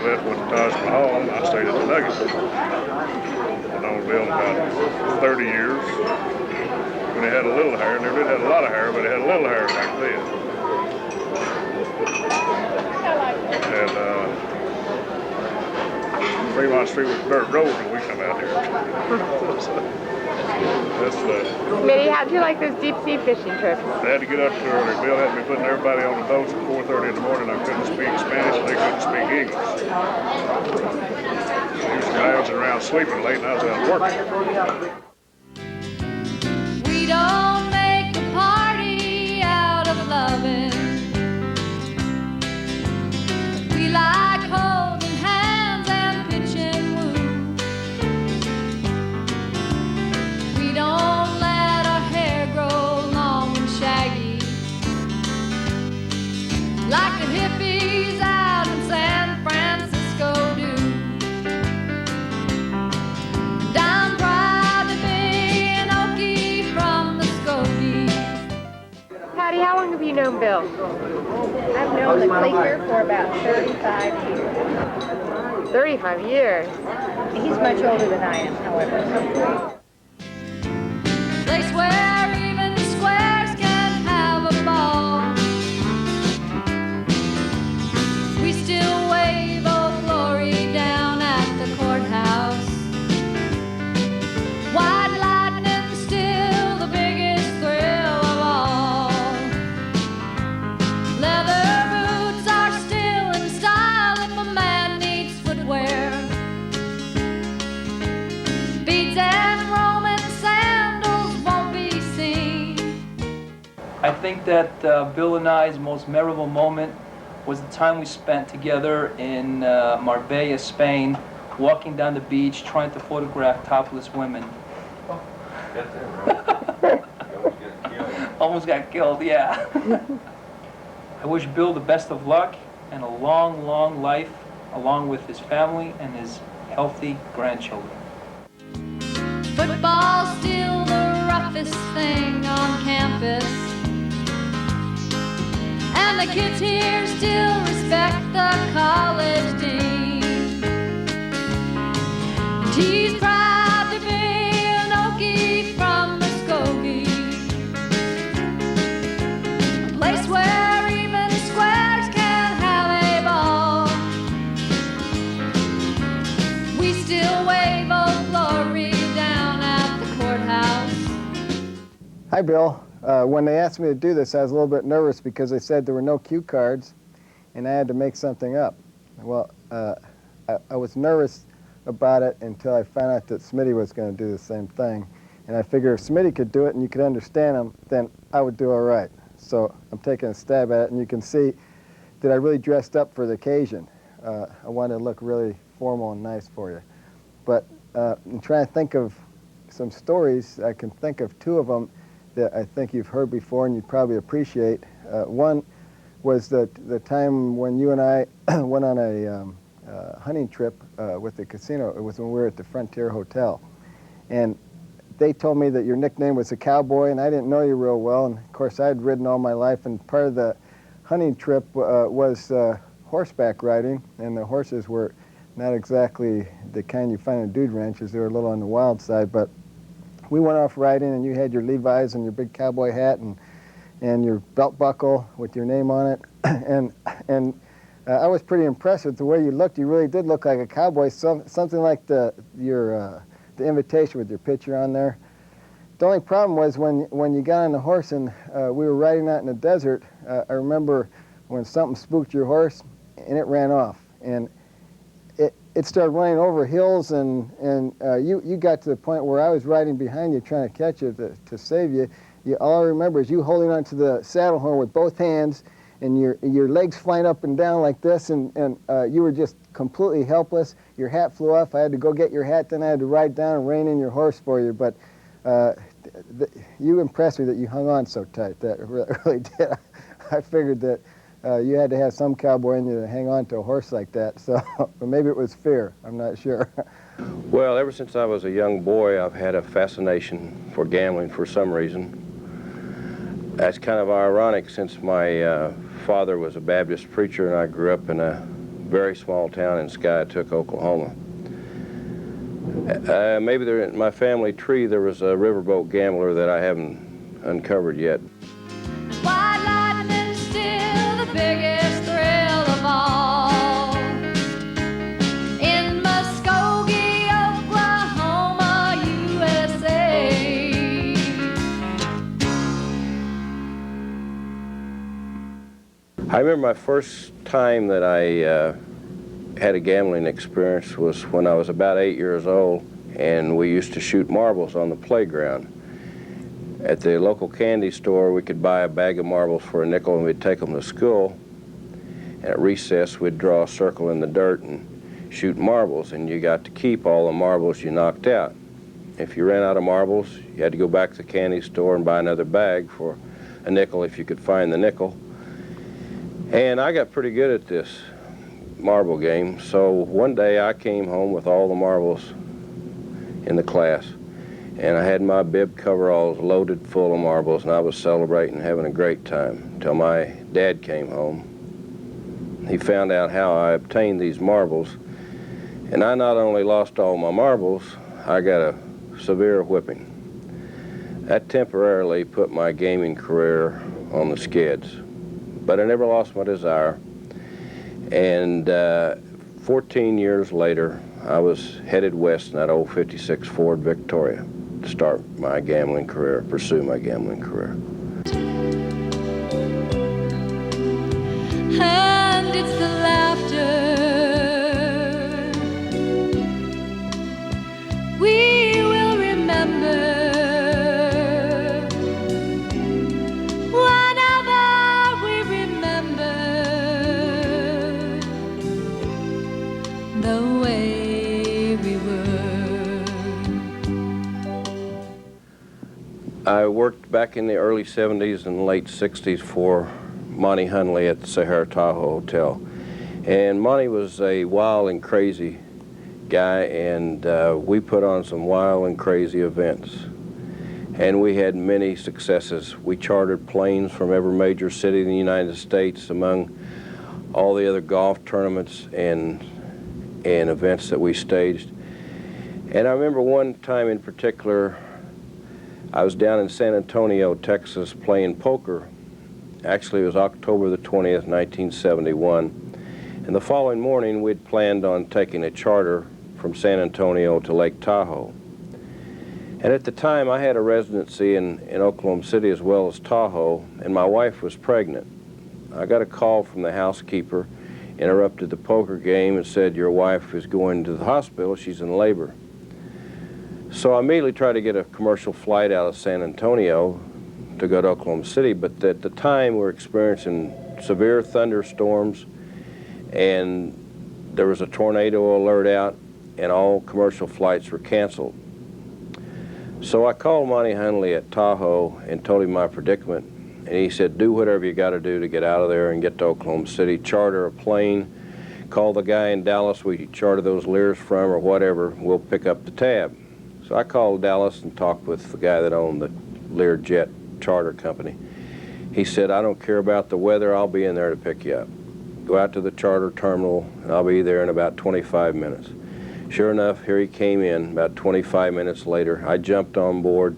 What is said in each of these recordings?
left with Taj Mahal, and I stayed at the Nugget. I've known Bill about 30 years. When he had a little hair, never did have a lot of hair, but he had a little hair back then. And Fremont Street was dirt road when we come out here. That's Smitty, how'd you like those deep sea fishing trips? I had to get up too early. Bill had me putting everybody on the boats at 4:30 in the morning. I couldn't speak Spanish and they couldn't speak English. Usually I was around sleeping late and I was out working. We don't make a party out of loving. We like holding hands and pitching woo. We don't let our hair grow long and shaggy like the hippies out in San Francisco do. And I'm proud to be an Okie from the Skokie. Patty, how long have you known Bill? I've known the Cleeker for about 35 years. 35 years. He's much older than I am, however. Place where even the squares can have a ball. We still wave Old Glory down at the courthouse. White lightning still the biggest thrill of all. Leather boots are still in style if a man needs footwear. Beads and Roman sandals won't be seen. I think that Bill and I's most memorable moment was the time we spent together in Marbella, Spain, walking down the beach trying to photograph topless women. Almost got killed, yeah. I wish Bill the best of luck and a long, long life along with his family and his healthy grandchildren. Football's still the roughest thing on campus, and the kids here still respect the college dean. And he's proud to be an Okie from Muskogee, a place where even squares can have a ball. We still wave Old Glory down at the courthouse. Hi, Bill. When they asked me to do this, I was a little bit nervous because they said there were no cue cards and I had to make something up. Well, I was nervous about it until I found out that Smitty was going to do the same thing. And I figured if Smitty could do it and you could understand him, then I would do all right. So I'm taking a stab at it, and you can see that I really dressed up for the occasion. I wanted to look really formal and nice for you. But in trying to think of some stories, I can think of two of them that I think you've heard before and you'd probably appreciate. One was the time when you and I went on a hunting trip with the casino. It was when we were at the Frontier Hotel. And they told me that your nickname was the Cowboy, and I didn't know you real well. And of course, I'd ridden all my life, and part of the hunting trip was horseback riding, and the horses were not exactly the kind you find in dude ranches. They were a little on the wild side, but we went off riding, and you had your Levi's and your big cowboy hat and your belt buckle with your name on it. and I was pretty impressed with the way you looked. You really did look like a cowboy, something like the invitation with your picture on there. The only problem was when you got on the horse and we were riding out in the desert, I remember when something spooked your horse and it ran off. And it started running over hills, and you got to the point where I was riding behind you trying to catch it to save you. All I remember is you holding onto the saddle horn with both hands and your legs flying up and down like this, and you were just completely helpless. Your hat flew off. I had to go get your hat, then I had to ride down and rein in your horse for you. But you impressed me that you hung on so tight. That really did. I figured that you had to have some cowboy in you to hang on to a horse like that. So, but maybe it was fear. I'm not sure. Well, ever since I was a young boy, I've had a fascination for gambling for some reason. That's kind of ironic since my father was a Baptist preacher and I grew up in a very small town in Skiatook, Oklahoma. Maybe in my family tree there was a riverboat gambler that I haven't uncovered yet. White lightning's still the biggest thrill of all. In Muskogee, Oklahoma, USA. I remember my first time that I had a gambling experience was when I was about 8 years old, and we used to shoot marbles on the playground. At the local candy store, we could buy a bag of marbles for a nickel, and we'd take them to school. And at recess, we'd draw a circle in the dirt and shoot marbles, and you got to keep all the marbles you knocked out. If you ran out of marbles, you had to go back to the candy store and buy another bag for a nickel if you could find the nickel. And I got pretty good at this marble game, so one day I came home with all the marbles in the class, and I had my bib coveralls loaded full of marbles, and I was celebrating, having a great time, until my dad came home. He found out how I obtained these marbles, and I not only lost all my marbles, I got a severe whipping. That temporarily put my gaming career on the skids, but I never lost my desire. And 14 years later, I was headed west in that old 56 Ford Victoria to start my gambling career, pursue my gambling career. And it's the laughter we will remember whenever we remember the way we were. I worked back in the early 70s and late 60s for Monty Hunley at the Sahara Tahoe Hotel. And Monty was a wild and crazy guy, and we put on some wild and crazy events. And we had many successes. We chartered planes from every major city in the United States, among all the other golf tournaments and events that we staged. And I remember one time in particular, I was down in San Antonio, Texas, playing poker. Actually, it was October the 20th, 1971. And the following morning, we'd planned on taking a charter from San Antonio to Lake Tahoe. And at the time, I had a residency in Oklahoma City as well as Tahoe, and my wife was pregnant. I got a call from the housekeeper, interrupted the poker game, and said, "Your wife is going to the hospital, she's in labor." So I immediately tried to get a commercial flight out of San Antonio to go to Oklahoma City, but at the time we were experiencing severe thunderstorms, and there was a tornado alert out, and all commercial flights were canceled. So I called Monty Hunley at Tahoe and told him my predicament, and he said, "Do whatever you got to do to get out of there and get to Oklahoma City. Charter a plane, call the guy in Dallas we charter those Lears from or whatever, we'll pick up the tab." So I called Dallas and talked with the guy that owned the Lear Jet charter company. He said, "I don't care about the weather, I'll be in there to pick you up. Go out to the charter terminal, and I'll be there in about 25 minutes. Sure enough, here he came in about 25 minutes later. I jumped on board.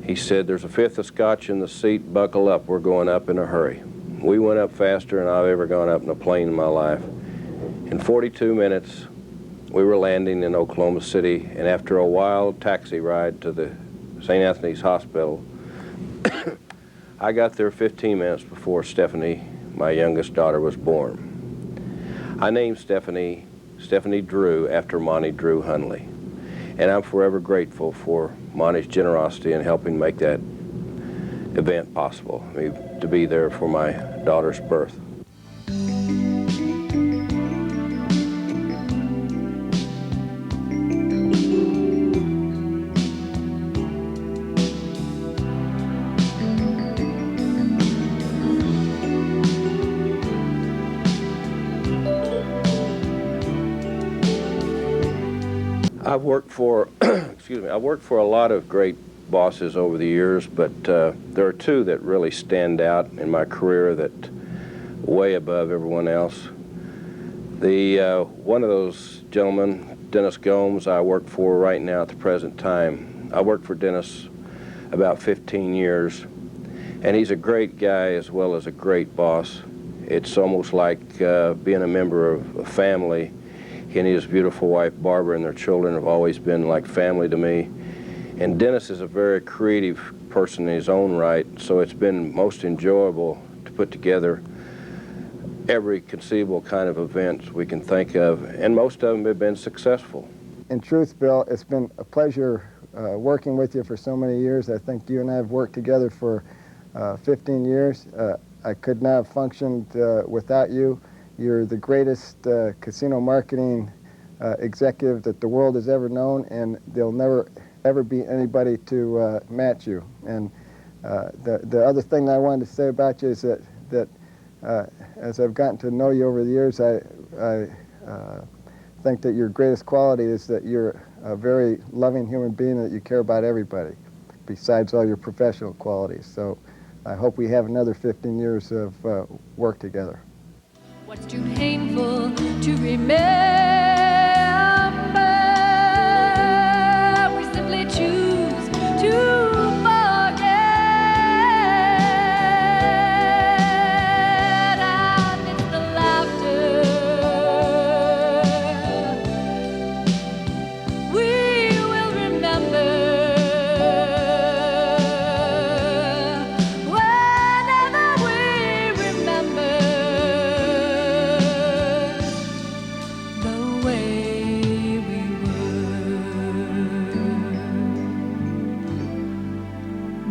He said, "There's a fifth of scotch in the seat, buckle up, we're going up in a hurry." We went up faster than I've ever gone up in a plane in my life. In 42 minutes, we were landing in Oklahoma City, and after a wild taxi ride to the St. Anthony's Hospital, I got there 15 minutes before Stephanie, my youngest daughter, was born. I named Stephanie Drew after Monty Drew Hunley, and I'm forever grateful for Monty's generosity in helping make that event possible, to be there for my daughter's birth. I've worked for, I've worked for a lot of great bosses over the years, but there are two that really stand out in my career that way above everyone else. One of those gentlemen, Dennis Gomes, I work for right now at the present time. I worked for Dennis about 15 years, and he's a great guy as well as a great boss. It's almost like being a member of a family. He and his beautiful wife, Barbara, and their children have always been like family to me. And Dennis is a very creative person in his own right, so it's been most enjoyable to put together every conceivable kind of event we can think of, and most of them have been successful. In truth, Bill, it's been a pleasure working with you for so many years. I think you and I have worked together for 15 years. I could not have functioned without you. You're the greatest casino marketing executive that the world has ever known, and there'll never ever be anybody to match you. And the other thing I wanted to say about you is that as I've gotten to know you over the years, I think that your greatest quality is that you're a very loving human being, that you care about everybody, besides all your professional qualities. So I hope we have another 15 years of work together. What's too painful to remember? We simply choose to forget, and it's the laughter we will remember whenever we remember the way we were,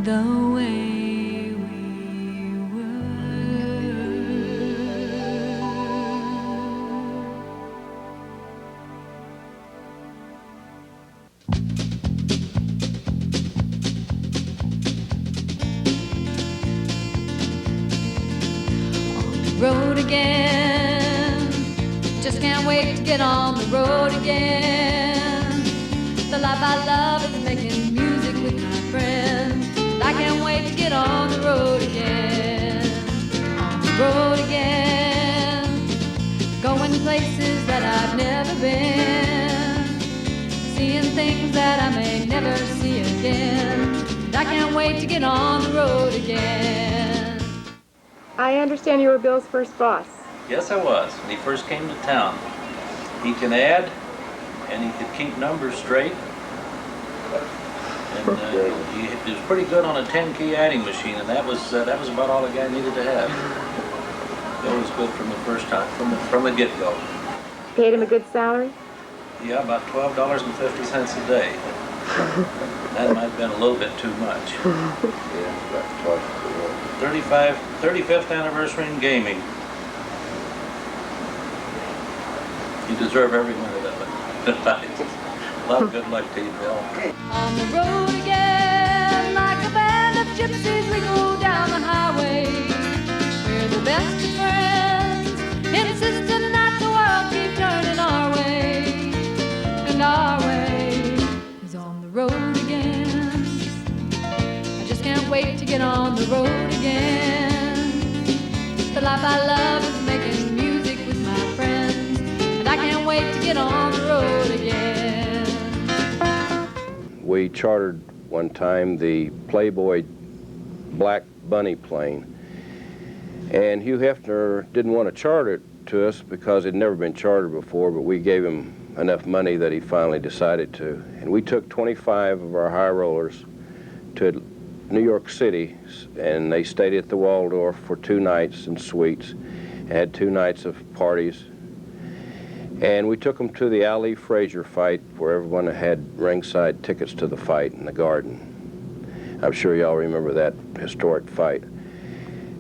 the way we were. Road again, just can't wait to get on the road again. The life I love is making music with my friends. I can't wait to get on the road again. On the road again, going places that I've never been, seeing things that I may never see again. I can't wait to get on the road again. I understand you were Bill's first boss. Yes, I was. When he first came to town, he can add, and he could keep numbers straight. And he was pretty good on a 10-key adding machine, and that was about all a guy needed to have. Bill was good from the first time, from the get-go. Paid him a good salary? Yeah, about $12.50 a day. That might have been a little bit too much. Yeah, about twice the world. 35th anniversary in gaming. You deserve every minute of it. A lot of good luck to you, Bill. On the road again, like a band of gypsies, we go down the highway. We're the best of friends, insisting that the world keep turning our way. And our way is on the road again. I just can't wait to get on the road again. The life I love is making music with my friends, and I can't wait to get on the road again. We chartered one time the Playboy Black Bunny plane, and Hugh Hefner didn't want to charter it to us because it had never been chartered before, but we gave him enough money that he finally decided to. And we took 25 of our high rollers to New York City, and they stayed at the Waldorf for 2 nights in suites, and had 2 nights of parties. And we took them to the Ali Frazier fight, where everyone had ringside tickets to the fight in the Garden. I'm sure y'all remember that historic fight.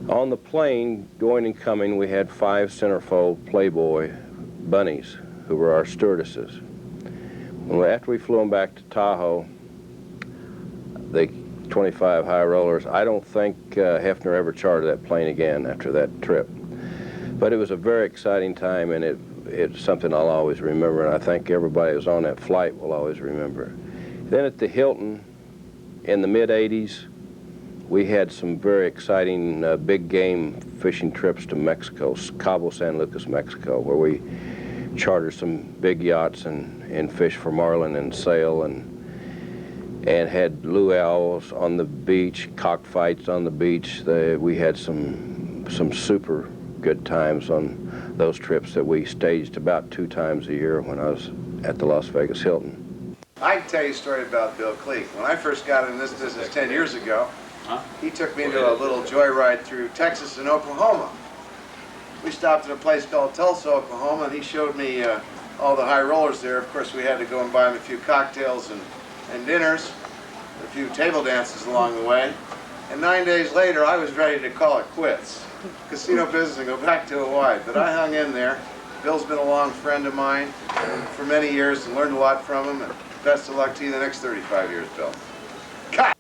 On the plane, going and coming, we had 5 centerfold Playboy bunnies, who were our stewardesses. Well, after we flew them back to Tahoe, the 25 high rollers, I don't think Hefner ever chartered that plane again after that trip. But it was a very exciting time, and it's something I'll always remember, and I think everybody who was on that flight will always remember. Then at the Hilton, in the mid-'80s, we had some very exciting big game fishing trips to Mexico, Cabo San Lucas, Mexico, where we charter some big yachts and fish for marlin and sail and had luau's on the beach, cockfights on the beach. We had some super good times on those trips that we staged about 2 times a year when I was at the Las Vegas Hilton. I can tell you a story about Bill Cleek. When I first got in this business 10 years ago, he took me into a little joyride through Texas and Oklahoma. We stopped at a place called Tulsa, Oklahoma, and he showed me all the high rollers there. Of course, we had to go and buy him a few cocktails and dinners, a few table dances along the way. And 9 days later, I was ready to call it quits. Casino business and go back to Hawaii. But I hung in there. Bill's been a long friend of mine for many years and learned a lot from him. And best of luck to you the next 35 years, Bill.